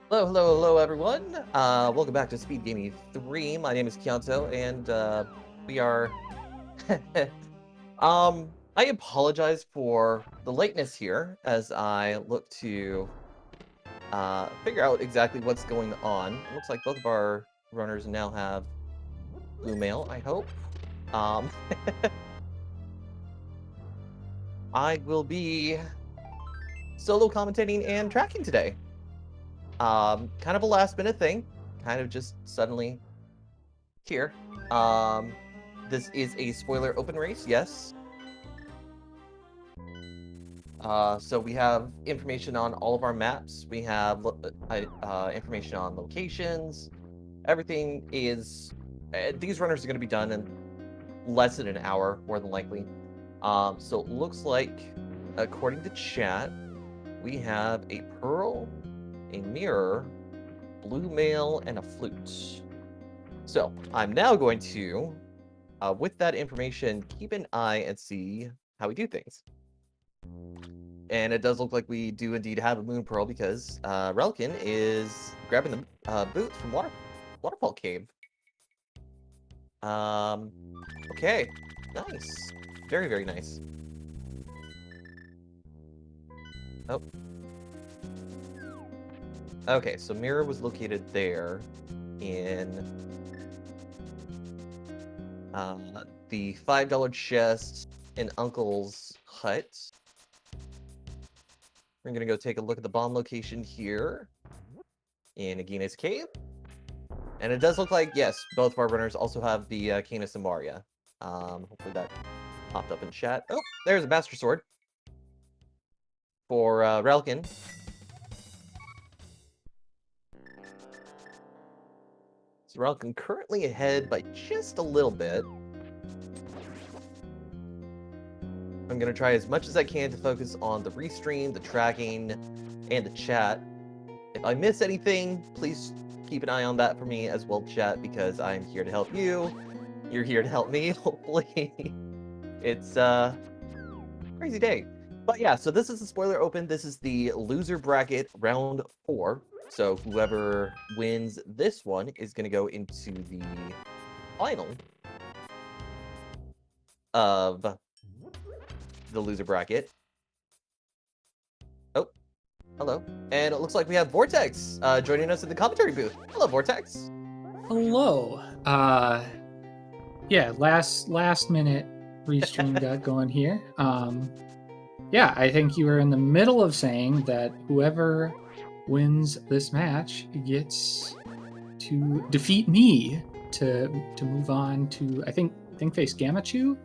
Hello, hello, hello, everyone. Welcome back to SpeedGaming 3. My name is Kianto, and we are. I apologize for the lateness here as I look to figure out exactly what's going on. It looks like both of our runners now have blue mail. I hope. Um, I will be solo commentating and tracking today. Kind of a last minute thing. Kind of just suddenly here. This is a spoiler open race, yes. So we have information on all of our maps. We have information on locations. Everything is. These runners are going to be done in less than an hour, more than likely. So it looks like, according to chat, we have a pearl, a mirror, blue mail, and a flute. So I'm now going to, with that information, keep an eye and see how we do things. And it does look like we do indeed have a moon pearl because Relkin is grabbing the boots from Waterfall Cave. Okay, nice, very, very nice. Oh. Okay, so mirror was located there in the $5 chest in Uncle's hut. We're gonna go take a look at the bomb location here in Agina's cave. And it does look like, yes, both of our runners also have the Canis and Maria. Hopefully that popped up in chat. Oh, there's a Master Sword for Relkin. So Relkin currently ahead by just a little bit. I'm going to try as much as I can to focus on the restream, the tracking, and the chat. If I miss anything, please keep an eye on that for me as well, chat, because I'm here to help you. You're here to help me, hopefully. It's a crazy day. But yeah, so this is the spoiler open. This is the loser bracket round 4. So whoever wins this one is going to go into the final of the loser bracket. Oh, hello. And it looks like we have Vortex joining us in the commentary booth. Hello, Vortex. Hello. Yeah, last minute restream got going here. Yeah, I think you were in the middle of saying that whoever wins this match gets to defeat me to move on to I think face Gamachu.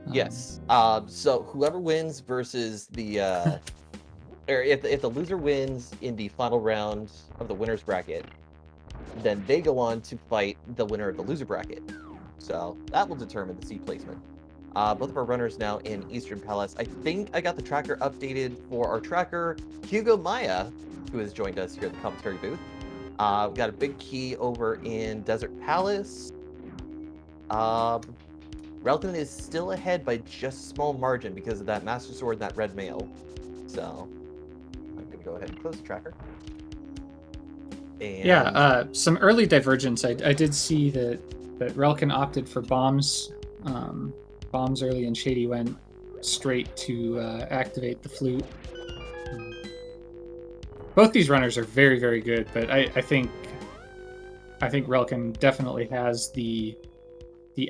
Yes. So whoever wins versus the or if the loser wins in the final round of the winners bracket, then they go on to fight the winner of the loser bracket. So that will determine the seed placement. Both of our runners now in Eastern Palace. I think I got the tracker updated for our tracker, Hugo Maya, who has joined us here at the commentary booth. We've got a big key over in Desert Palace. Relkin is still ahead by just a small margin because of that Master Sword and that red mail. So I'm going to go ahead and close the tracker. And yeah, some early divergence. I did see that Relkin opted for bombs early, and Shady went straight to activate the flute. Both these runners are very, very good, but I think Relkin definitely has the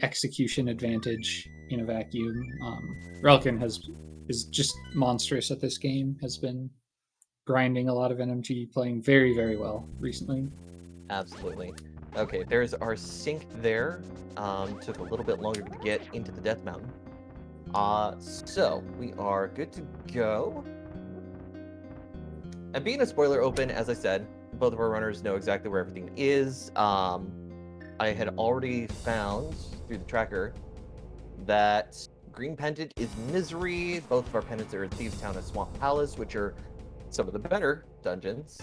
execution advantage in a vacuum. Relkin is just monstrous at this game. Has been grinding a lot of NMG, playing very, very well recently. Absolutely. Okay, there's our sync there. Took a little bit longer to get into the Death Mountain. So we are good to go. And being a spoiler open, as I said, both of our runners know exactly where everything is. I had already found through the tracker that Green Pendant is Misery. Both of our pendants are in Thieves Town and Swamp Palace, which are some of the better dungeons.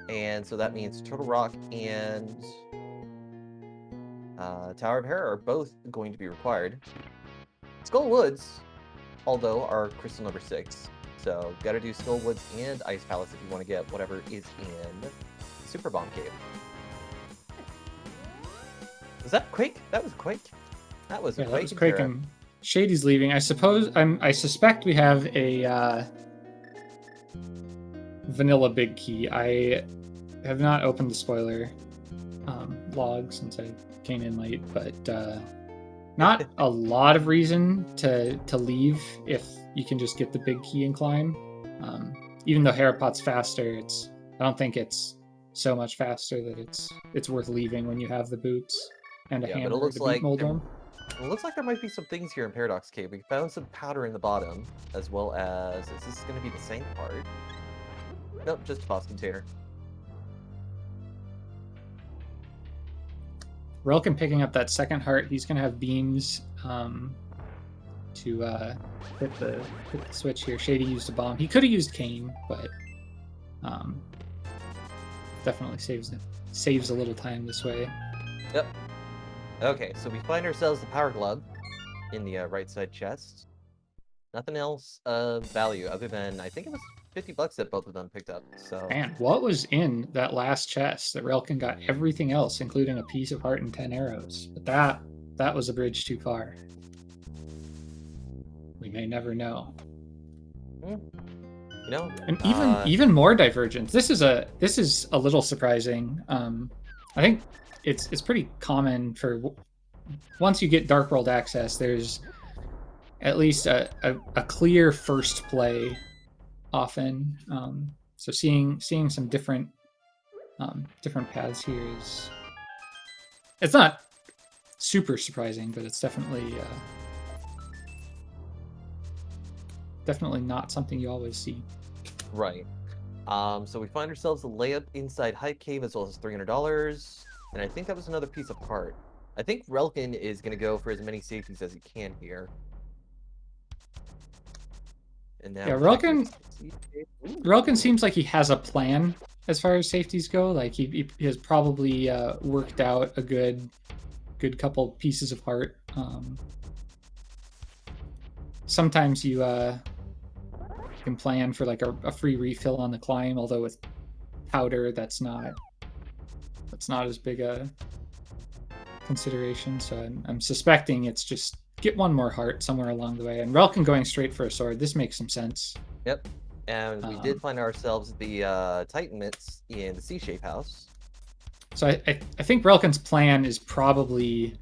And so that means Turtle Rock and Tower of Hera are both going to be required. Skull Woods, although, are crystal number 6. So gotta do Skullwoods and Ice Palace if you want to get whatever is in the Super Bomb Cave. Was that Quake? That was Quake. That was Yeah, Quake. that was Quake, and Shady's leaving. I suspect we have a vanilla big key. I have not opened the spoiler log since I came in late, but not a lot of reason to leave if you can just get the big key and climb. Even though Harapot's faster, I don't think it's so much faster that it's worth leaving when you have the boots and a hammer to beat Moldrum. It looks like there might be some things here in Paradox Cave. We found some powder in the bottom, as well as... Is this going to be the same part? Nope, just a boss container. Relkin picking up that second heart. He's going to have beams to hit the switch here. Shady used a bomb. He could have used Cane, but definitely saves a little time this way. Yep. Okay, so we find ourselves the power glove in the right side chest. Nothing else of value other than, I think it was $50 that both of them picked up. So. Man, what was in that last chest? That Relkin got everything else, including a piece of heart and 10 arrows. But that was a bridge too far. We may never know. You know, and even more divergence. This is a little surprising. I think it's pretty common for once you get Dark World access, there's at least a clear first play often. So seeing some different paths here it's not super surprising, but it's definitely not something you always see. Right. So we find ourselves a layup inside Hype Cave as well as $300. And I think that was another piece of heart. I think Relkin is going to go for as many safeties as he can here. And now yeah, Relkin seems like he has a plan as far as safeties go. Like he has probably worked out a good couple pieces of heart. Sometimes you can plan for like a free refill on the climb, although with powder that's not as big a consideration. So I'm suspecting it's just get one more heart somewhere along the way. And Relkin going straight for a sword, this makes some sense. Yep. And we did find ourselves the Titan mitts in the C-shape house. So I think Relkin's plan is probably...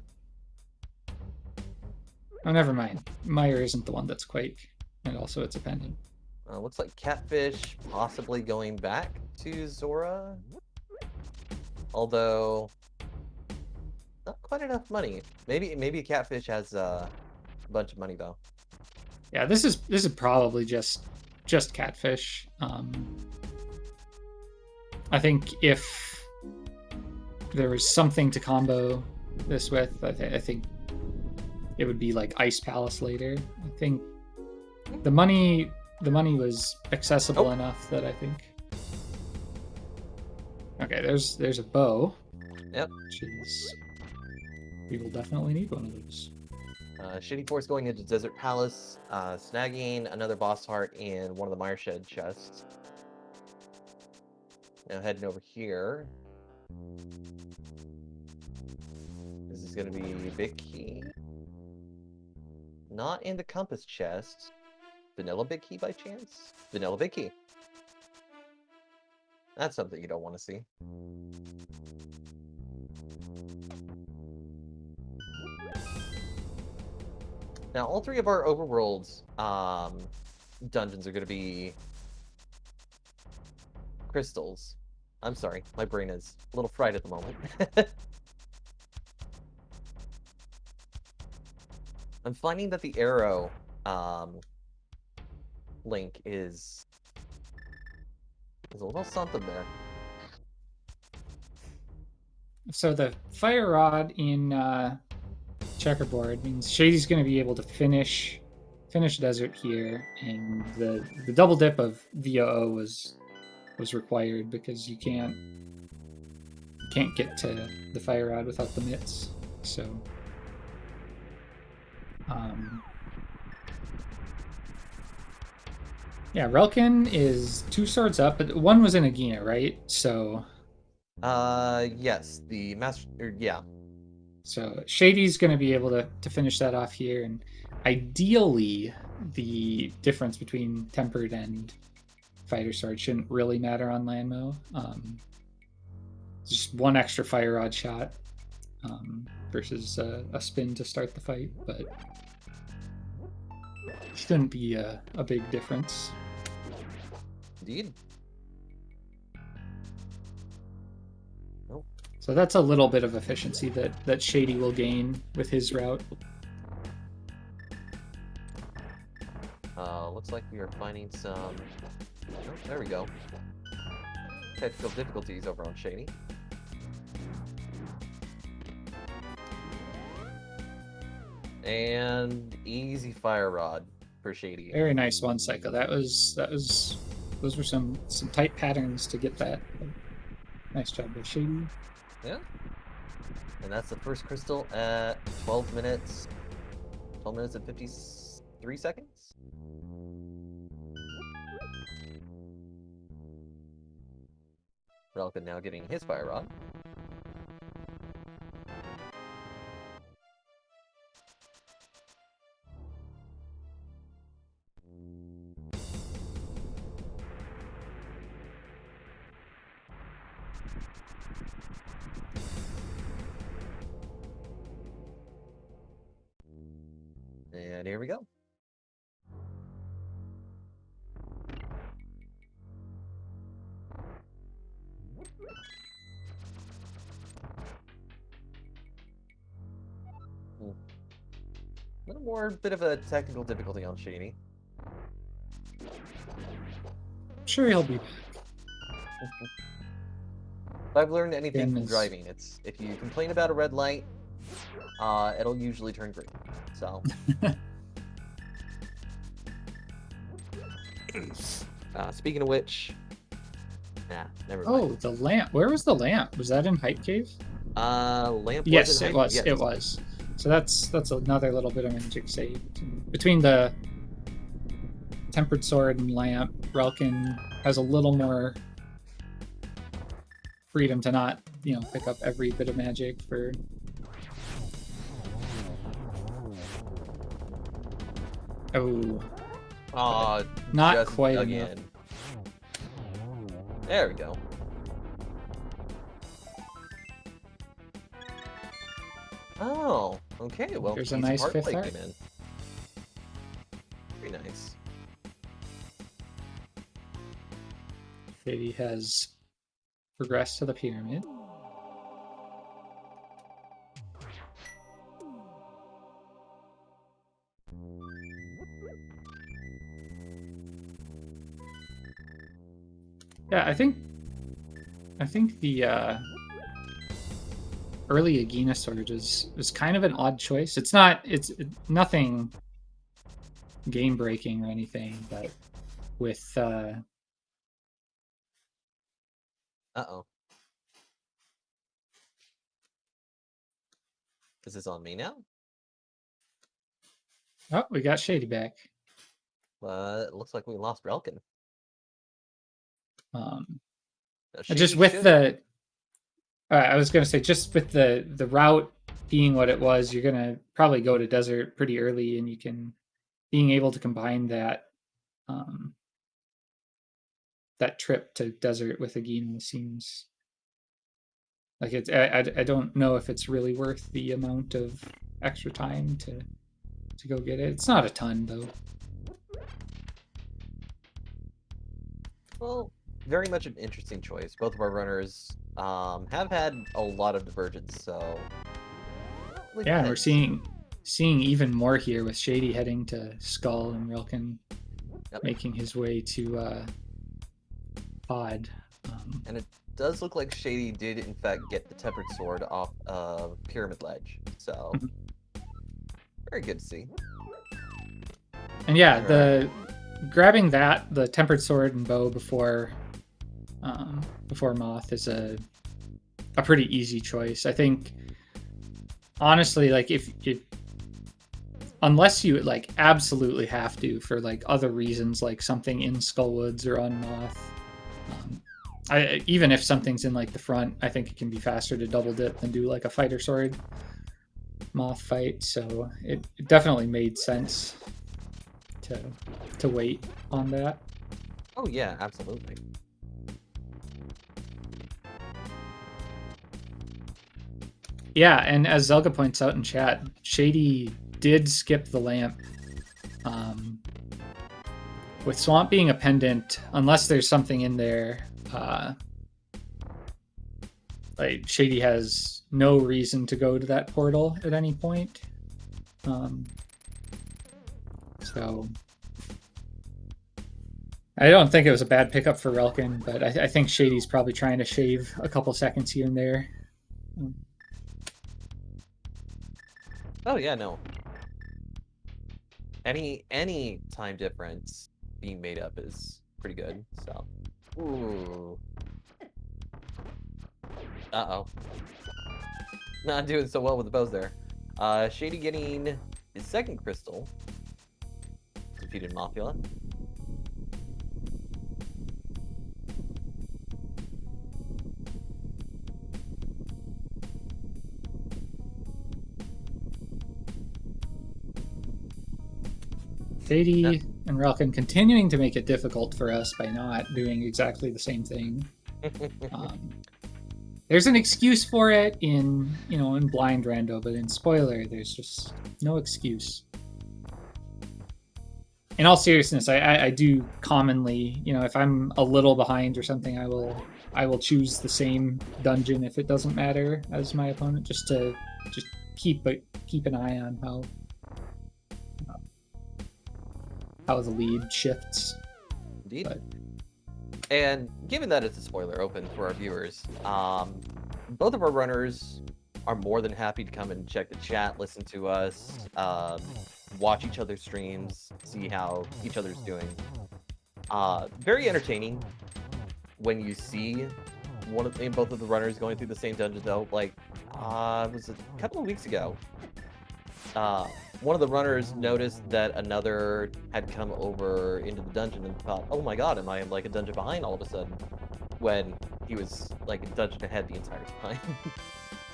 Oh, never mind. Meyer isn't the one that's Quake. And also it's a pendant. Looks like Catfish possibly going back to Zora. Although... not quite enough money. Maybe Catfish has a bunch of money though. Yeah, this is probably just Catfish. I think if there was something to combo this with, I think it would be like Ice Palace later. I think the money was accessible enough that I think. Okay, there's a bow. Yep. Which is... we will definitely need one of those. Shadyforce going into Desert Palace, snagging another boss heart in one of the Mire Shed chests. Now heading over here. This is going to be Big Key. Not in the Compass chest. Vanilla Big Key by chance? Vanilla Big Key. That's something you don't want to see. Now, all three of our overworlds dungeons are going to be crystals. I'm sorry, my brain is a little fried at the moment. I'm finding that the arrow link is a little something there. So the fire rod in Checkerboard means Shady's going to be able to finish Desert here, and the double dip of VOO was required because you can't get to the fire rod without the mitts. So Yeah, Relkin is 2 swords up, but one was in Agina, right? So Yes, the master. Yeah. So Shady's going to be able to finish that off here, and ideally, the difference between tempered and fighter sword shouldn't really matter on Landmo. Just one extra fire rod shot versus a spin to start the fight, but shouldn't be a big difference. Indeed. Nope. So that's a little bit of efficiency that Shady will gain with his route. Looks like we are finding some. Oh, there we go. Technical difficulties over on Shady. And easy fire rod for Shady. Very nice one cycle. Those were some tight patterns to get that. Nice job by Shady. Yeah. And that's the first crystal at 12 minutes. 12 minutes and 53 seconds. Relkin now getting his fire rod. And here we go. A little more bit of a technical difficulty on Shady. I'm sure he'll be back. If I've learned anything from Goodness. driving, it's if you complain about a red light, it'll usually turn green. So. Speaking of which, never mind. Oh, the lamp. Where was the lamp? Was that in Hype Cave? Lamp. Yes, it was. Yes. It was. So that's another little bit of magic save. Between the tempered sword and lamp, Relkin has a little more freedom to not, pick up every bit of magic for. Oh. Not just quite again. enough. There we go. Oh, okay. Well, There's a easy nice part fifth play heart. came in. Very nice. Shady has progressed to the pyramid. Yeah, I think the early Agina sword is kind of an odd choice. It's nothing game breaking or anything, but with Uh-oh. Is this on me now? oh, we got Shady back. It looks like we lost Relkin. Just with the I was gonna say, just with the route being what it was, you're gonna probably go to desert pretty early, and being able to combine that that trip to desert with Agina seems like it's. I don't know if it's really worth the amount of extra time to go get it. It's not a ton though. Well, very much an interesting choice. Both of our runners have had a lot of divergence, so Yeah, and we're seeing even more here with Shady heading to Skull and Relkin making his way to Pod. And it does look like Shady did in fact get the tempered sword off of Pyramid Ledge, so very good to see. And yeah, the grabbing the tempered sword and bow before Moth is a pretty easy choice. I think honestly, like if unless you like absolutely have to for like other reasons, like something in Skullwoods or on Moth. Even if something's in like the front, I think it can be faster to double dip than do like a fighter sword Moth fight. So it definitely made sense to wait on that. Oh yeah, absolutely. Yeah, and as Zelga points out in chat, Shady did skip the lamp. With Swamp being a pendant, unless there's something in there, like Shady has no reason to go to that portal at any point. So I don't think it was a bad pickup for Relkin, but I think Shady's probably trying to shave a couple seconds here and there. Oh yeah, no. Any time difference being made up is pretty good. So, ooh. Uh-oh. Not doing so well with the bows there. Shady getting his second crystal. Defeated Mafia. Shady and Relkin continuing to make it difficult for us by not doing exactly the same thing. There's an excuse for it in blind rando, but in spoiler, there's just no excuse. In all seriousness, I do commonly, if I'm a little behind or something, I will choose the same dungeon if it doesn't matter as my opponent, just to keep an eye on how the lead shifts. Indeed. But... And given that it's a spoiler open for our viewers, both of our runners are more than happy to come and check the chat, listen to us, watch each other's streams, see how each other's doing. Very entertaining when you see both of the runners going through the same dungeon, though. Like, it was a couple of weeks ago. One of the runners noticed that another had come over into the dungeon and thought, oh my god, am I like a dungeon behind all of a sudden? When he was like a dungeon ahead the entire time.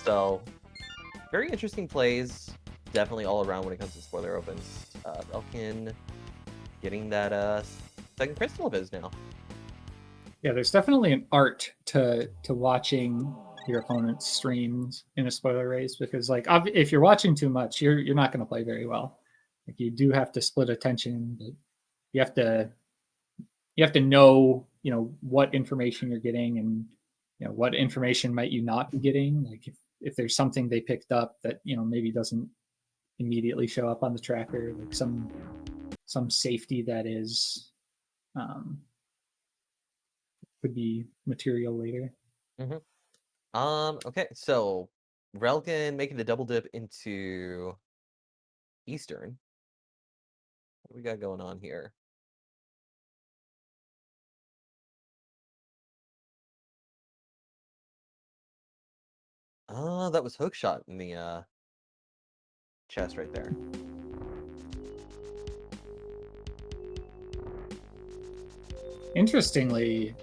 So, very interesting plays, definitely all around when it comes to spoiler opens. Relkin getting that second crystal of his now. Yeah, there's definitely an art to watching your opponent's streams in a spoiler race, because like if you're watching too much, you're not going to play very well. Like, you do have to split attention, but you have to know what information you're getting, and what information might you not be getting. Like if there's something they picked up that maybe doesn't immediately show up on the tracker, like some safety that is could be material later. Mm-hmm. Okay, so Relkin making the double dip into Eastern. What do we got going on here? That was hookshot in the chest right there. Interestingly,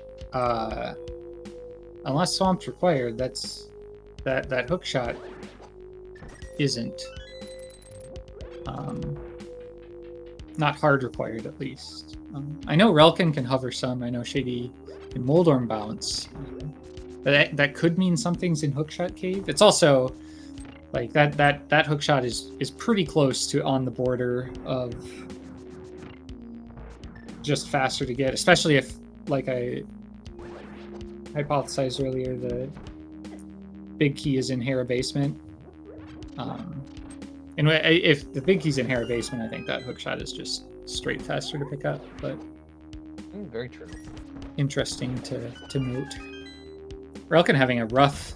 unless Swamp's required, that hookshot isn't not hard required, at least. I know Relkin can hover some. I know Shady can Moldorm bounce. But that could mean something's in hookshot cave. It's also like that hookshot is pretty close to on the border of just faster to get, especially if, like I hypothesized earlier, the big key is in Hera Basement. And if the big key's in Hera Basement, I think that hookshot is just straight faster to pick up. But very true. Interesting to note. Relkin having a rough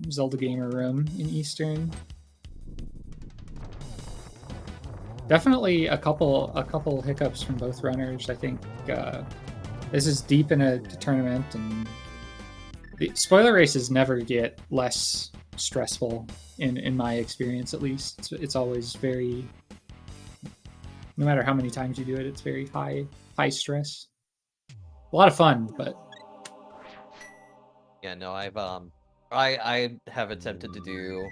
Zelda gamer room in Eastern. Definitely a couple hiccups from both runners. I think this is deep in a tournament, and the spoiler races never get less stressful in my experience, at least. It's always very No matter how many times you do it, it's very high stress. A lot of fun, but Yeah, no, I have attempted to do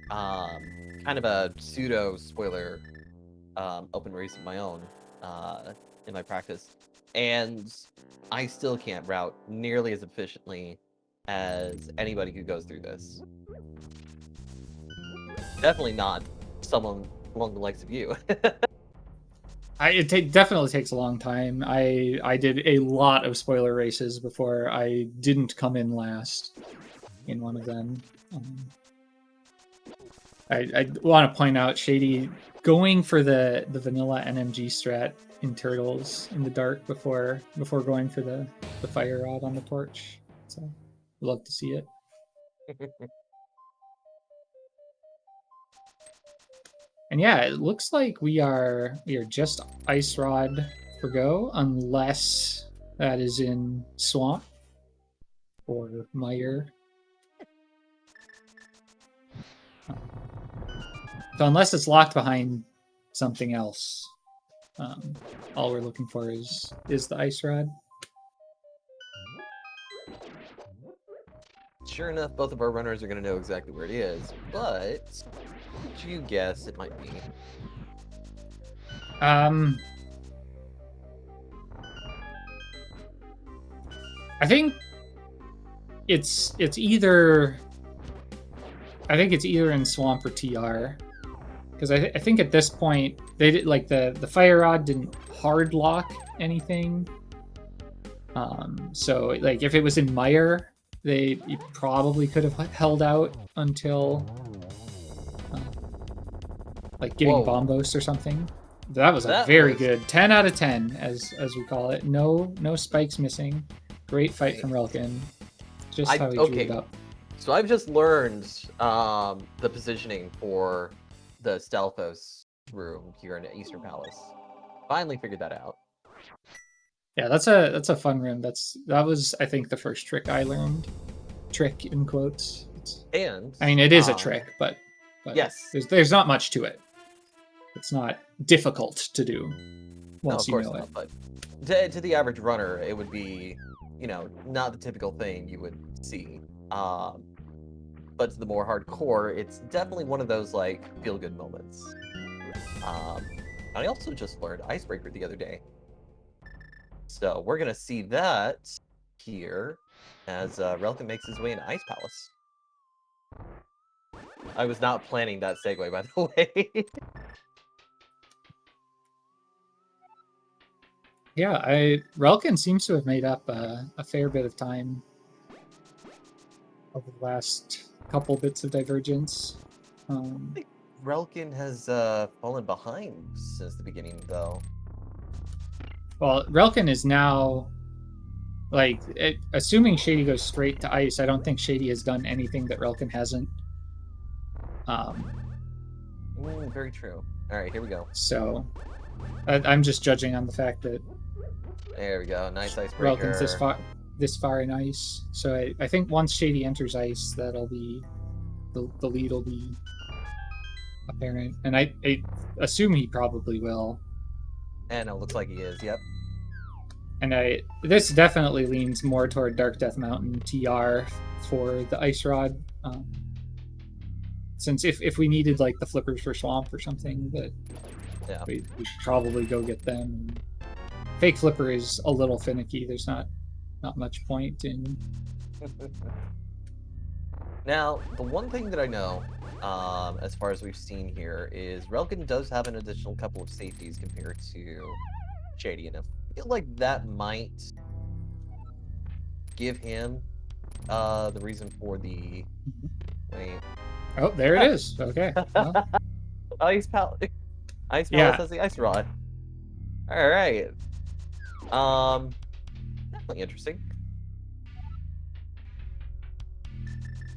kind of a pseudo spoiler open race of my own in my practice, and I still can't route nearly as efficiently as anybody who goes through this. Definitely not someone along the likes of you. it definitely takes a long time. I did a lot of spoiler races before I didn't come in last in one of them. I want to point out Shady going for the vanilla NMG strat in Turtles in the dark before going for the fire rod on the torch. So love to see it. And yeah, it looks like we are just Ice Rod for go, unless that is in Swamp or Mire. So unless it's locked behind something else, all we're looking for is the Ice Rod. Sure enough, both of our runners are going to know exactly where it is, but what would you guess it might be? I think it's either in Swamp or TR, because I think at this point they did, like, the fire rod didn't hard lock anything. So like if it was in Mire, they probably could have held out until like getting Whoa. Bombos or something. That was That a very was- good 10 out of 10 as we call it. No spikes missing. Great fight from Relkin. Just how he drew it up. So I've just learned the positioning for the Stalfos room here in Eastern Palace. Finally figured that out. Yeah, that's a fun room. That was, I think, the first trick I learned. Trick in quotes. And I mean, it is a trick, but yes, there's not much to it. It's not difficult to do once you know it. But to the average runner, it would be, not the typical thing you would see. But to the more hardcore, it's definitely one of those like feel-good moments. I also just learned Icebreaker the other day, so we're gonna see that here as Relkin makes his way into Ice Palace. I was not planning that segue, by the way. Yeah, Relkin seems to have made up a fair bit of time over the last couple bits of divergence. I think Relkin has fallen behind since the beginning, though. Well, Relkin is now, like, assuming Shady goes straight to ice, I don't think Shady has done anything that Relkin hasn't. Very true. All right, here we go. So, I'm just judging on the fact that there we go. Nice icebreaker. Relkin's this far in ice. So I think once Shady enters ice, that'll be the lead will be apparent, and I assume he probably will. And it looks like he is. Yep. And this definitely leans more toward Dark Death Mountain TR for the Ice Rod. Since if we needed like the flippers for Swamp or something, that we should probably go get them. Fake flipper is a little finicky. There's not much point in. Now, the one thing that I know, as far as we've seen here, is Relkin does have an additional couple of safeties compared to Shady, and I feel like that might give him the reason for the. Wait. Oh, there it is. Okay. Well. Ice Palace has the ice rod. All right. Definitely interesting.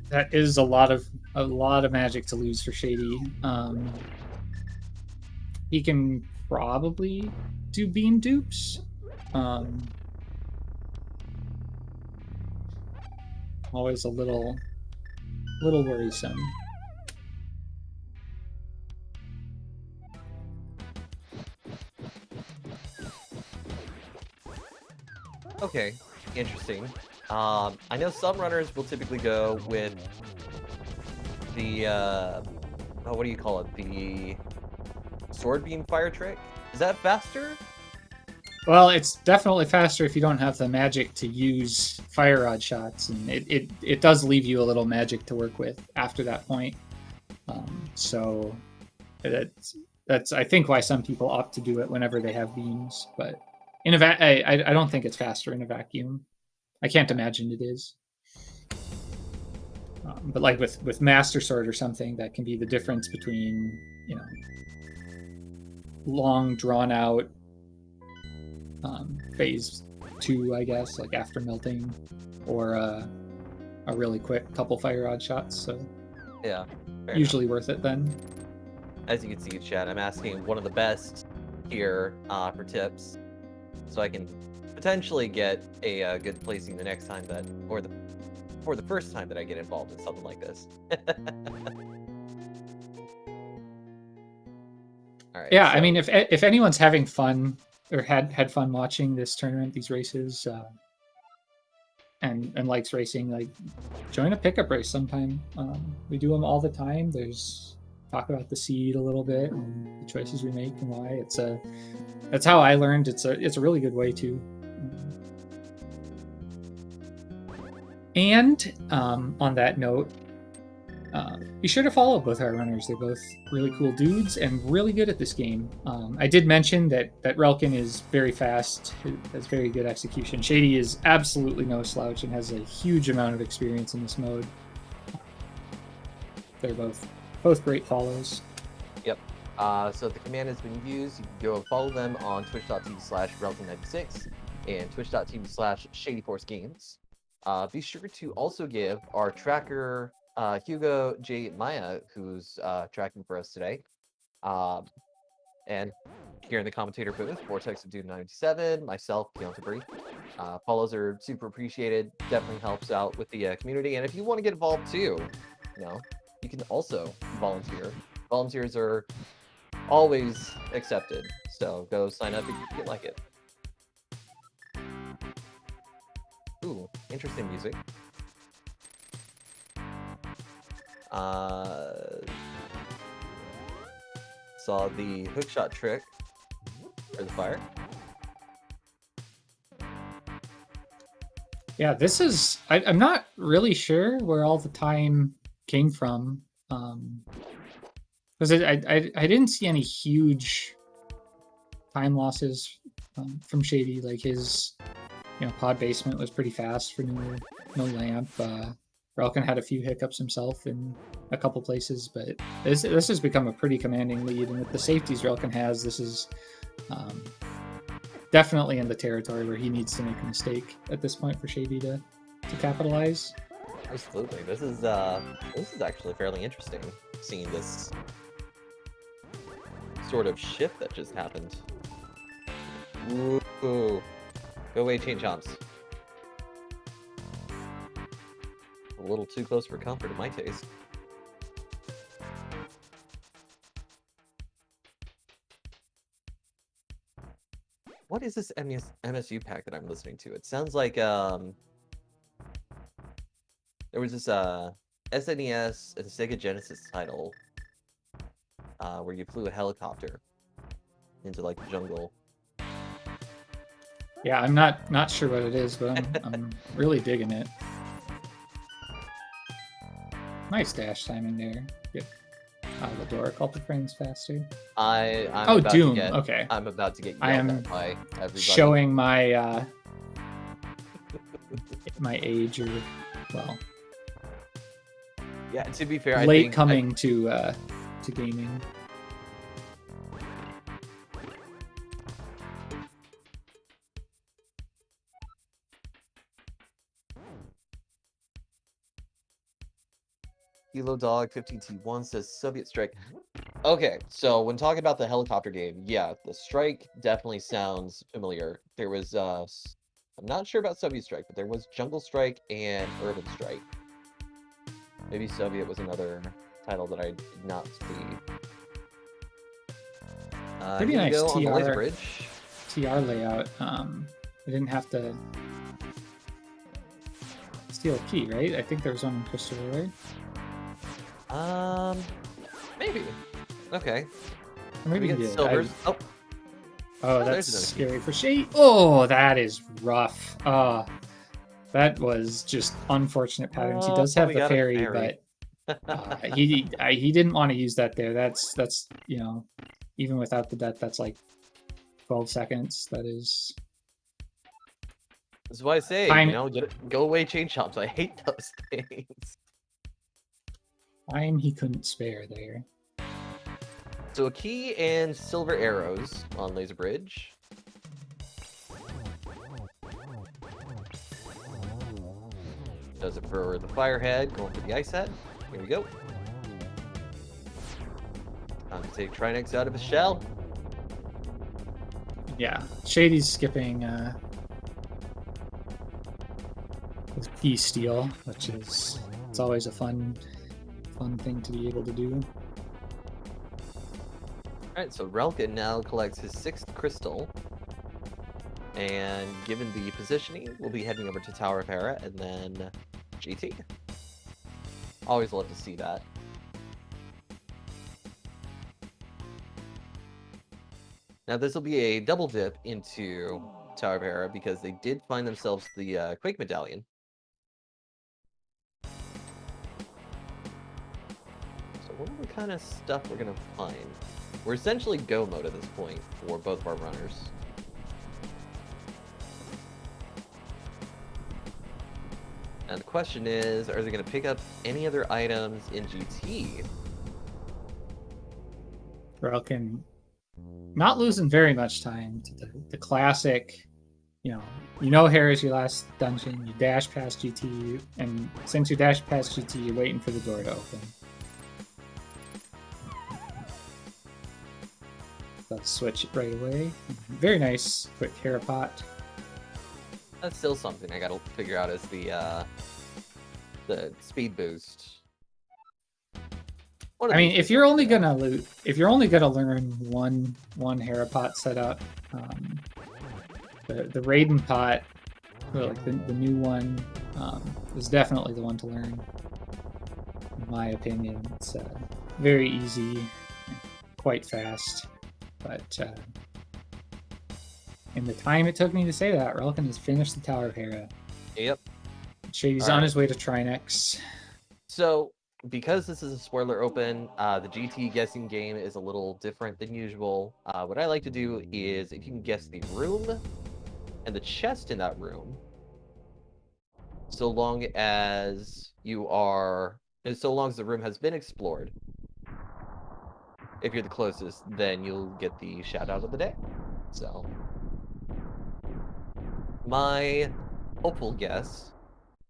That is a lot of magic to lose for Shady. He can probably do beam dupes. Always a little worrisome. Okay, interesting. I know some runners will typically go with the oh, what do you call it? The sword beam fire trick. Is that faster? Well, it's definitely faster if you don't have the magic to use fire rod shots, and it does leave you a little magic to work with after that point. So that's I think why some people opt to do it whenever they have beams. But in I don't think it's faster in a vacuum. I can't imagine it is. But like with Master Sword or something, that can be the difference between long drawn out phase 2, I guess, like after melting, or a really quick couple fire rod shots. So yeah, usually worth it then. As you can see in chat, I'm asking one of the best here for tips, so I can potentially get a good placing the next time that, or the first time that I get involved in something like this. All right. Yeah, so... I mean, if anyone's having fun or had fun watching this tournament, these races, and likes racing, like join a pickup race sometime. We do them all the time. There's talk about the seed a little bit and the choices we make and why. That's how I learned. It's a really good way to. And on that note, be sure to follow both our runners. They're both really cool dudes and really good at this game. I did mention that relkin is very fast, has very good execution. Shady is absolutely no slouch and has a huge amount of experience in this mode. They're both great follows. Yep. So the command has been used. You can go and follow them on twitch.tv/relkin96 and twitch.tv/shadyforcegames. Be sure to also give our tracker Hugo J. Maya, who's tracking for us today. And here in the commentator booth, Vortex of Dude 97, myself, Keon Tabri. Follows are super appreciated. Definitely helps out with the community. And if you want to get involved too, you can also volunteer. Volunteers are always accepted. So go sign up if you like it. Ooh, interesting music. Saw the hookshot trick for the fire. Yeah, this is... I'm not really sure where all the time came from. Because I didn't see any huge time losses from Shady. Like his pod basement was pretty fast for no lamp. Relkin had a few hiccups himself in a couple places, but this has become a pretty commanding lead. And with the safeties Relkin has, this is definitely in the territory where he needs to make a mistake at this point for Shady to capitalize. Absolutely. This is actually fairly interesting, seeing this sort of shift that just happened. Ooh. Go away, chain chomps. A little too close for comfort in my taste. What is this MSU pack that I'm listening to? It sounds like there was this SNES and Sega Genesis title where you flew a helicopter into like the jungle. Yeah, I'm not sure what it is, but I'm really digging it. Nice dash timing there. Get out of the door a couple frames faster. I'm Doom. Okay. I'm about to get yelled at by everybody. Showing my my age, or well. Yeah, to be fair, late coming to gaming. Kilo Dog 15T1 says Soviet Strike. Okay, so when talking about the helicopter game, yeah, the Strike definitely sounds familiar. There was, I'm not sure about Soviet Strike, but there was Jungle Strike and Urban Strike. Maybe Soviet was another title that I did not see. Pretty nice TR layout. We didn't have to steal a key, right? I think there was one in Christopher, right? Maybe. Okay. Or maybe We we get did. silvers. Oh, Oh, there's that's another scary for Shady. Oh, that is rough. That was just unfortunate patterns. He does have we the got a fairy, fairy. but he didn't want to use that there. That's you know, even without the death, that's like 12 seconds. That is. That's why I say, Time- you know, go away, chain chomps. I hate those things. Time he couldn't spare there. So a key and silver arrows on Laser Bridge. Does it for the Firehead, going for the Ice Head. Here we go. Time to take Trinex out of his shell. Yeah, Shady's skipping with key steal, which is it's always a fun thing to be able to do. Alright, so Relkin now collects his 6th crystal. And given the positioning, we'll be heading over to Tower of Hera and then GT. Always love to see that. Now this will be a double dip into Tower of Hera because they did find themselves the Quake Medallion. So what are the kind of stuff we're going to find? We're essentially go mode at this point for both of our runners. And the question is, are they going to pick up any other items in GT? Relkin not losing very much time to the classic, you know Hera's your last dungeon, you dash past GT, and since you dash past GT, you're waiting for the door to open. Let's switch it right away. Very nice, quick Hera pot. That's still something I gotta figure out is the speed boost. I mean, if you're only gonna learn one Hera pot setup, the Raiden pot, or like the new one, is definitely the one to learn. In my opinion, it's very easy, quite fast, but in the time it took me to say that, Relkin has finished the Tower of Hera. Yep. Shady's on his way to Trinex. So, because this is a spoiler open, the GT guessing game is a little different than usual. What I like to do is, if you can guess the room and the chest in that room, so long as the room has been explored, if you're the closest, then you'll get the shout out of the day. So, my hopeful guess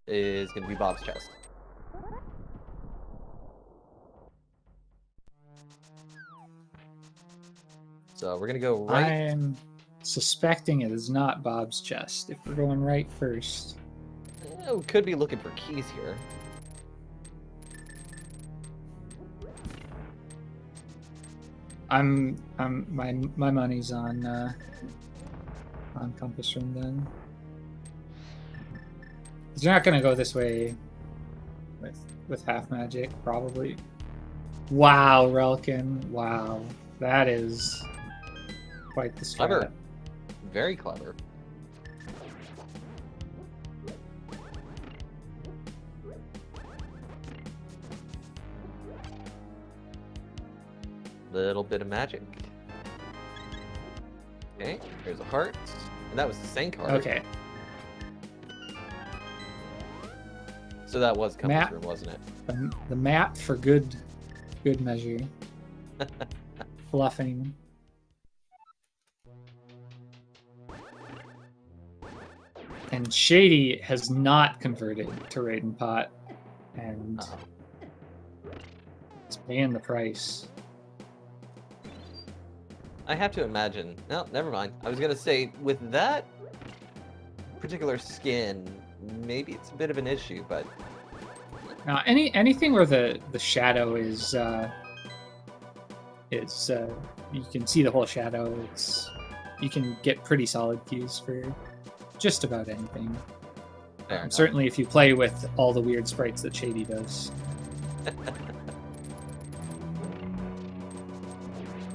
is going to be Bob's chest. So we're going to go right. I'm suspecting it is not Bob's chest. If we're going right first. We could be looking for keys here. My money's on Compass Room then. You're not gonna go this way with half magic, probably. Wow, Relkin. Wow. That is quite the strat. Clever. Very clever. Little bit of magic. Okay, here's a heart. And that was the Sank heart. Okay. So that was Compass Room, wasn't it? The map for good measure. Fluffing. And Shady has not converted to Raiden Pot, and it's paying the price. I have to imagine. No, never mind. I was gonna say with that particular skin, maybe it's a bit of an issue, but now anything where the shadow is you can see the whole shadow. You can get pretty solid cues for just about anything. Fair enough. Certainly if you play with all the weird sprites that Shady does.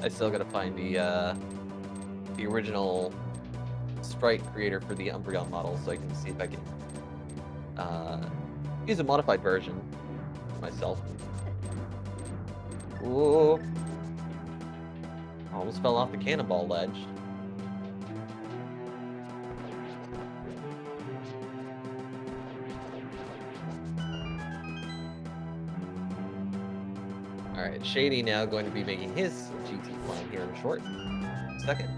I still gotta find the original sprite creator for the Umbreon model so I can see if I can use a modified version myself. Ooh. Almost fell off the cannonball ledge. Alright, Shady now going to be making his GT climb here in a short second.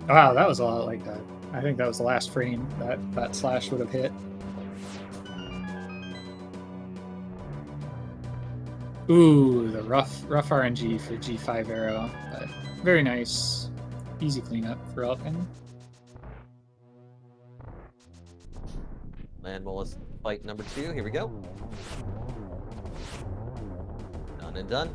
Wow, that was a lot like that. I think that was the last frame that slash would have hit. Ooh, the rough RNG for G5 arrow, but very nice. Easy cleanup for relkin. Land Mollusk fight number 2, here we go. Done and done.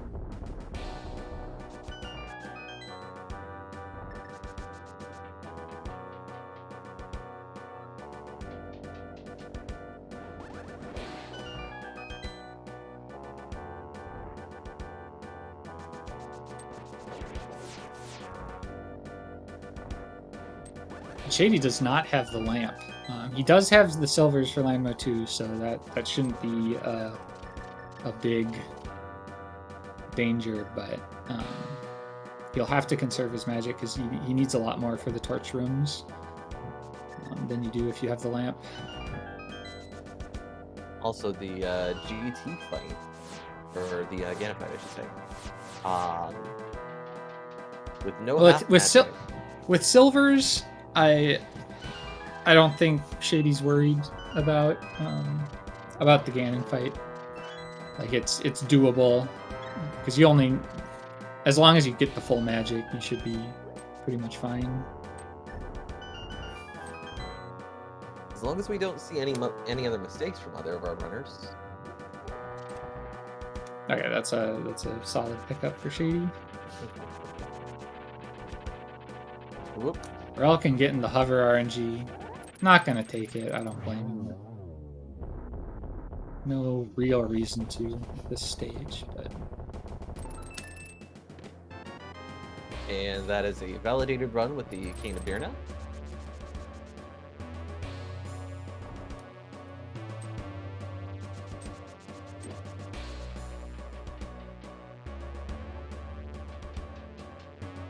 Shady does not have the lamp. He does have the silvers for Landmo 2, so that shouldn't be a big danger, but he'll have to conserve his magic because he needs a lot more for the torch rooms than you do if you have the lamp. Also, the GT fight, or the Gana fight, I should say. With no half magic. With silvers, I don't think Shady's worried about the Ganon fight. Like it's doable because you only, as long as you get the full magic, you should be pretty much fine. As long as we don't see any other mistakes from other of our runners. Okay, that's a solid pickup for Shady. Whoop. Relkin getting the hover RNG. Not gonna take it. I don't blame him. No real reason to at this stage, but. And that is a validated run with the Cane of Beer now.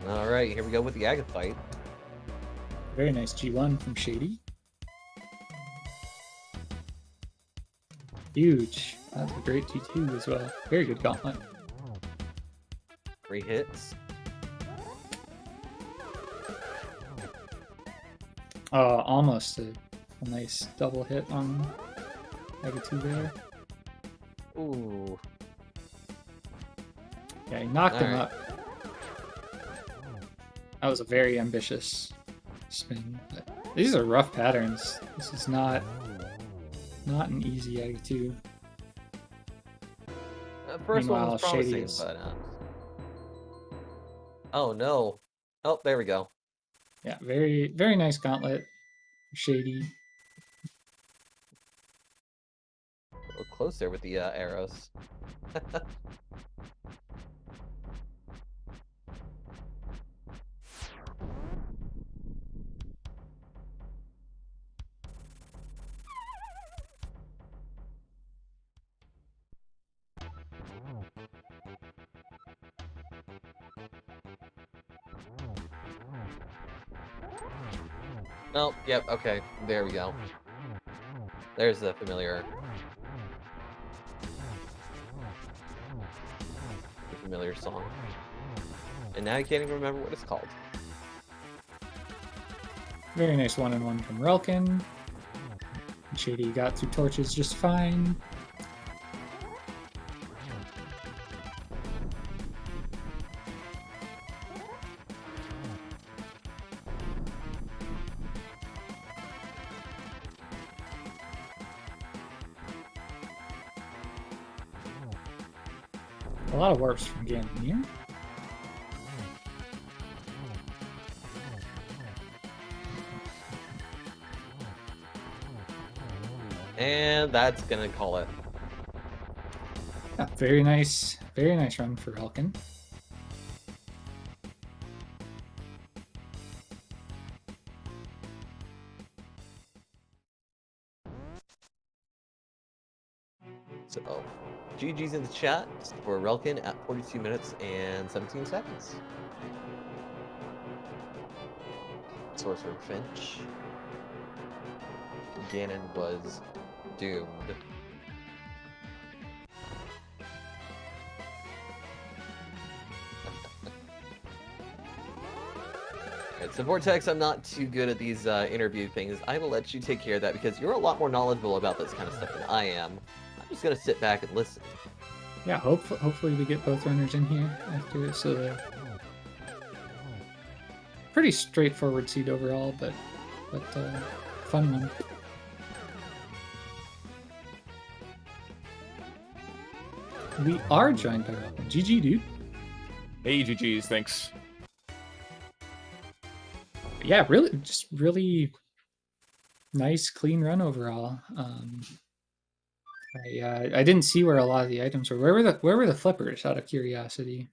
All right, here we go with the Agate fight. Very nice G1 from Shady. Huge. That's a great G2 as well. Very good gauntlet. 3 hits. Almost a nice double hit on Agate there. Ooh. Yeah, he knocked him up. That was a very ambitious spin. But these are rough patterns. This is not an easy Agate. First one was promising, Shady but oh no. Oh, there we go. Yeah, very, very nice gauntlet. Shady. A little close there with the arrows. Oh, yep, okay. There we go. There's the familiar song. And now I can't even remember what it's called. Very nice 1-on-1 from Relkin. Shady got through torches just fine. A lot of warps from Ganon here. And that's gonna call it. Yeah, very nice run for relkin. So, GG's in the chat for relkin at 42 minutes and 17 seconds. Sorcerer Finch. Ganon was doomed. Alright, so Vortex, I'm not too good at these interview things. I will let you take care of that because you're a lot more knowledgeable about this kind of stuff than I am. I'm just gonna sit back and listen. Yeah, hopefully we get both runners in here after this. Pretty straightforward seed overall, but fun one. We are joined by Relkin. GG, dude. Hey, GG's, thanks. Yeah, really nice, clean run overall. I didn't see where a lot of the items were. Where were the flippers? Out of curiosity.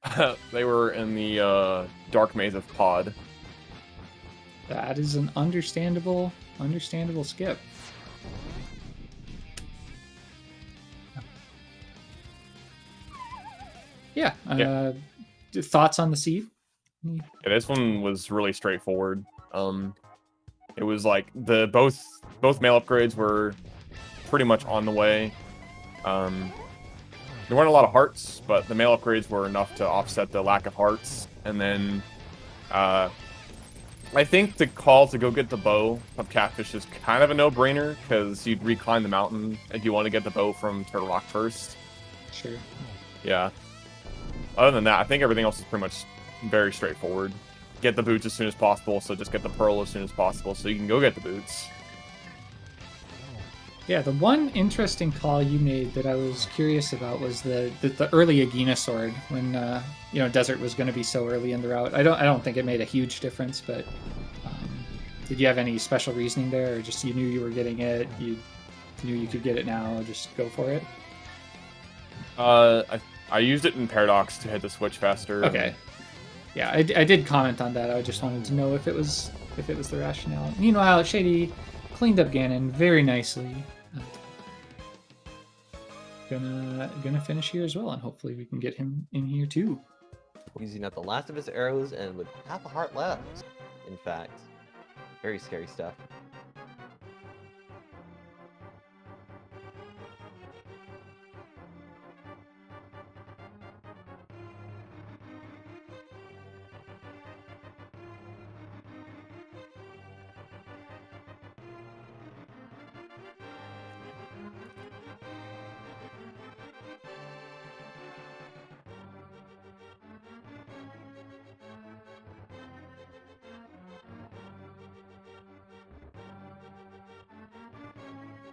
They were in the dark maze of Pod. That is an understandable skip. Yeah. Thoughts on the seed? Yeah, this one was really straightforward. It was like both mail upgrades were pretty much on the way. There weren't a lot of hearts, but the mail upgrades were enough to offset the lack of hearts. And then I think the call to go get the bow of Catfish is kind of a no-brainer, because you'd reclimb the mountain if you want to get the bow from Turtle Rock first. Sure. Yeah. Other than that, I think everything else is pretty much very straightforward. Get the boots as soon as possible, so just get the pearl as soon as possible so you can go get the boots. Yeah, the one interesting call you made that I was curious about was the early Agena sword when Desert was going to be so early in the route. I don't think it made a huge difference, but did you have any special reasoning there, or just you knew you were getting it, you knew you could get it now, just go for it? I used it in Paradox to hit the switch faster. Okay. Yeah, I did comment on that. I just wanted to know if it was the rationale. Meanwhile, Shady cleaned up Ganon very nicely. Gonna finish here as well, and hopefully we can get him in here too. Using up the last of his arrows and with half a heart left. In fact, very scary stuff.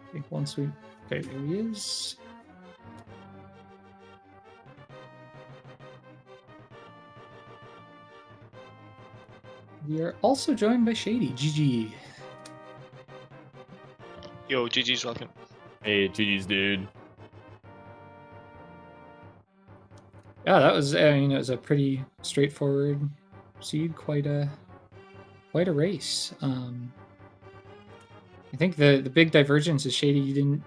I think once we... Okay, there he is. We are also joined by Shady. GG. Yo, GG's welcome. Hey, GG's, dude. Yeah, that was, it was a pretty straightforward seed, quite a race. I think the big divergence is, Shady, you didn't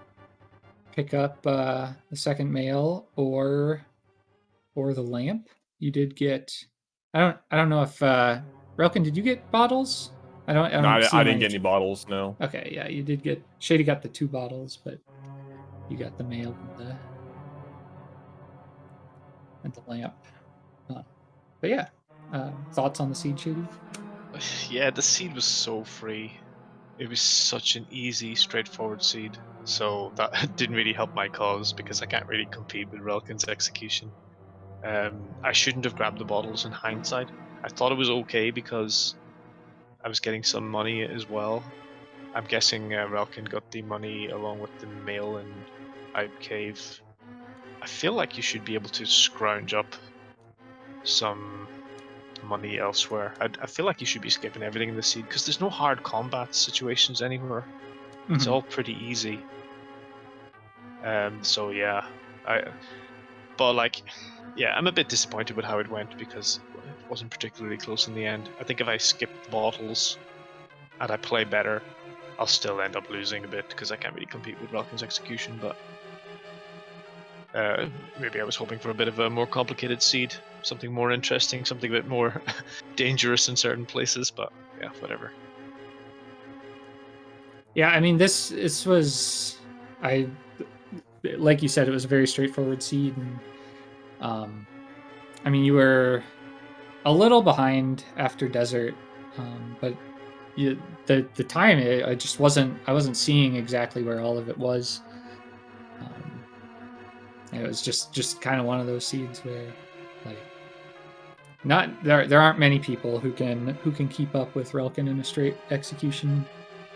pick up the second mail or the lamp. You did get... I don't know if Relkin, did you get bottles? I didn't get any bottles, no. Okay, yeah, you did get... Shady got the 2 bottles, but you got the mail and the lamp. But yeah, thoughts on the seed, Shady? Yeah, the seed was so free. It was such an easy, straightforward seed. So that didn't really help my cause because I can't really compete with Relkin's execution. I shouldn't have grabbed the bottles in hindsight. I thought it was okay because I was getting some money as well. I'm guessing Relkin got the money along with the mail and Out Cave. I feel like you should be able to scrounge up some money elsewhere. I feel like you should be skipping everything in the seed because there's no hard combat situations anywhere. It's all pretty easy. So yeah, but like, yeah, I'm a bit disappointed with how it went because it wasn't particularly close in the end. I think if I skip the bottles and I play better, I'll still end up losing a bit because I can't really compete with Relkin's execution. But maybe I was hoping for a bit of a more complicated seed, something more interesting, something a bit more dangerous in certain places. But yeah, whatever. Yeah, I mean this was like you said, it was a very straightforward seed, and I mean you were a little behind after desert, but the time I just wasn't seeing exactly where all of it was. It was just kind of one of those seeds where like not there aren't many people who can keep up with Relkin in a straight execution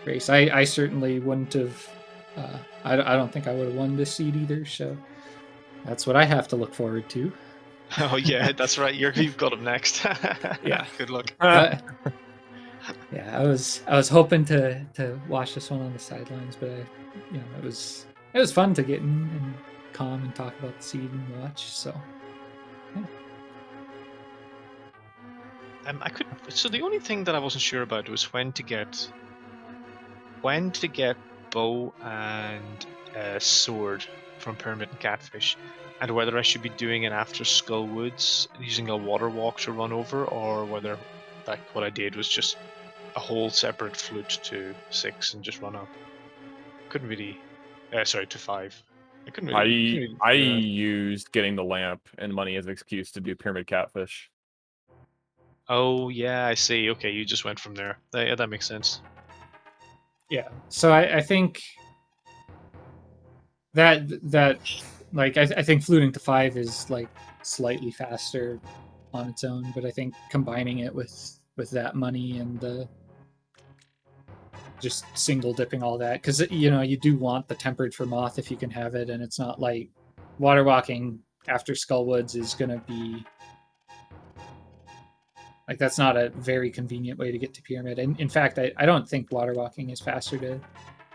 race. I certainly wouldn't have. I don't think I would have won this seed either. So that's what I have to look forward to. Oh yeah, that's right. You've got him next. Yeah. Good luck. Yeah, I was hoping to watch this one on the sidelines, but it was fun to get in and calm and talk about the seed and watch. So yeah. I could. So the only thing that I wasn't sure about was when to get bow and sword from Pyramid and Catfish, and whether I should be doing it after Skull Woods using a water walk to run over, or whether like what I did was just a whole separate flute to 6 and just run up. Couldn't really. Sorry, to 5. I couldn't really. I figure out. used getting the lamp and money as an excuse to do Pyramid Catfish. Oh yeah, I see. Okay, you just went from there. Yeah, that makes sense. Yeah. So I think that like I think fluting to 5 is like slightly faster on its own, but I think combining it with that money and the just single dipping all that, because you do want the tempered for moth if you can have it, and it's not like water walking after Skullwoods is going to be like that's not a very convenient way to get to pyramid. And in fact, I don't think water walking is faster to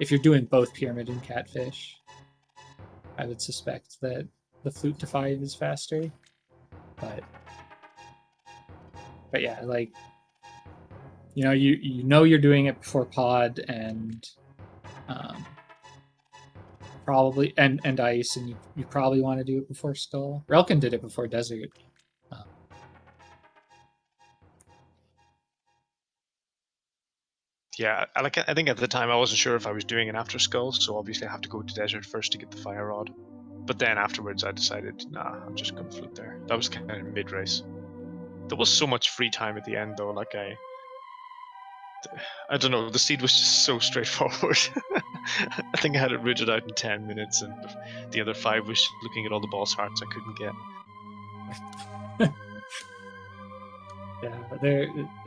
if you're doing both pyramid and catfish. I would suspect that the flute to 5 is faster, but yeah, like you know you're doing it before pod and probably and ice, and you probably want to do it before skull. Relkin did it before desert. Yeah, I think at the time I wasn't sure if I was doing it after Skull, so obviously I have to go to Desert first to get the Fire Rod. But then afterwards I decided, nah, I'm just gonna flute there. That was kind of mid-race. There was so much free time at the end though, like I don't know, the seed was just so straightforward. I think I had it rooted out in 10 minutes, and the other 5 was looking at all the boss hearts I couldn't get. Yeah,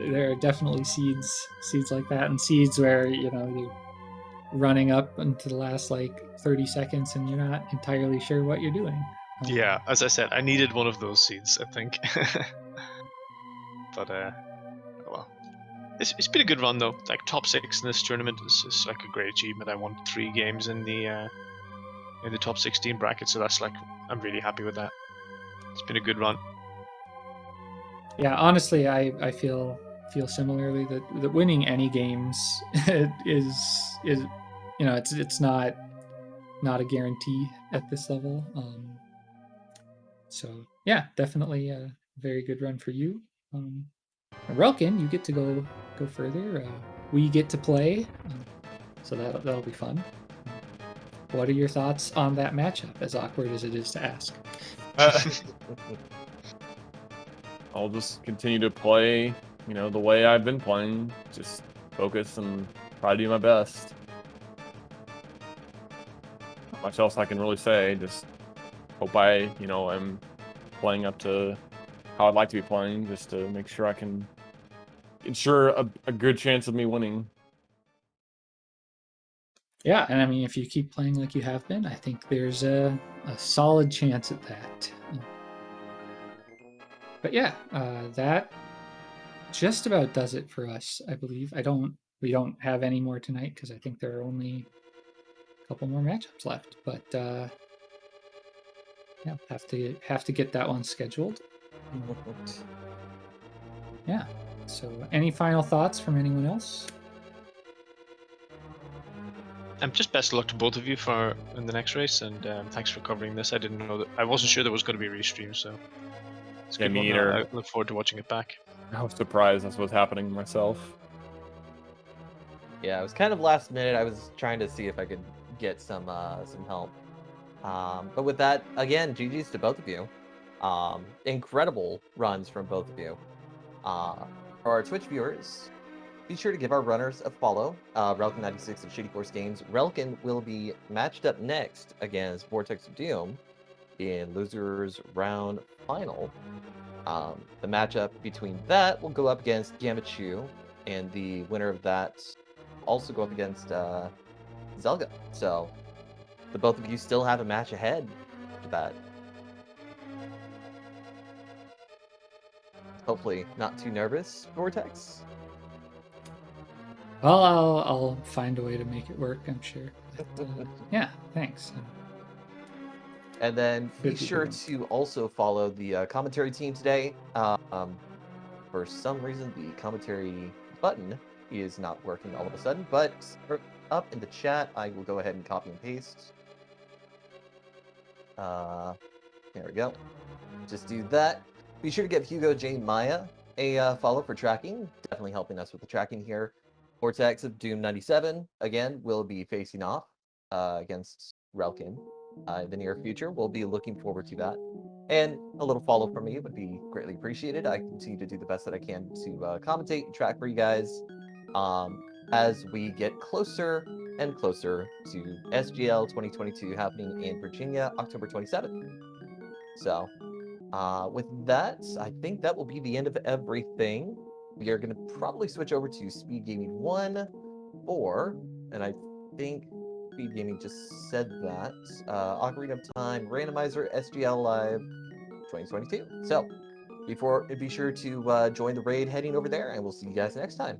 there are definitely seeds like that, and seeds where you're running up into the last like 30 seconds and you're not entirely sure what you're doing. Yeah, as I said, I needed one of those seeds, I think. But well, it's been a good run though. Like top 6 in this tournament is like a great achievement. I won 3 games in the top 16 bracket, so that's like I'm really happy with that. It's been a good run. Yeah, honestly, I feel similarly that winning any games is it's not a guarantee at this level. So yeah, definitely a very good run for you. Relkin, you get to go further. We get to play, so that'll be fun. What are your thoughts on that matchup? As awkward as it is to ask. I'll just continue to play, the way I've been playing. Just focus and try to do my best. Not much else I can really say. Just hope I, am playing up to how I'd like to be playing, just to make sure I can ensure a good chance of me winning. Yeah, and I mean, if you keep playing like you have been, I think there's a solid chance at that. But yeah, that just about does it for us, I believe. We don't have any more tonight because I think there are only a couple more matchups left, but yeah, have to get that one scheduled. Yeah. So, any final thoughts from anyone else? Just best of luck to both of you for in the next race, and thanks for covering this. I didn't know that. I wasn't sure there was going to be a restream, so it's a Yeah, good me one. neither. I look forward to watching it back. I was surprised that's what's happening myself. Yeah, it was kind of last minute. I was trying to see if I could get some help. But with that, again, GG's to both of you. Incredible runs from both of you. For our Twitch viewers, be sure to give our runners a follow. Relkin96 of ShadyForce Games. Relkin will be matched up next against Vortex of Doom in Losers Round Final. The matchup between that will go up against Gamachu, and the winner of that also go up against Zelga. So the both of you still have a match ahead to that. Hopefully not too nervous, Vortex. Well, I'll find a way to make it work, I'm sure. But, yeah, thanks. And then be Should be sure good. to also follow the commentary team today. For some reason, the commentary button is not working all of a sudden, but up in the chat, I will go ahead and copy and paste. There we go. Just do that. Be sure to give Hugo J. Maya a follow for tracking. Definitely helping us with the tracking here. Vortex of Doom 97, again, will be facing off against Relkin in the near future. We'll be looking forward to that. And a little follow from me would be greatly appreciated. I continue to do the best that I can to commentate and track for you guys as we get closer and closer to SGL 2022 happening in Virginia, October 27th. So, with that, I think that will be the end of everything. We are going to probably switch over to SpeedGaming 1, 4, and I think SpeedGaming just said that. Ocarina of Time, Randomizer, SGL Live 2022. So, be sure to join the raid heading over there, and we'll see you guys next time.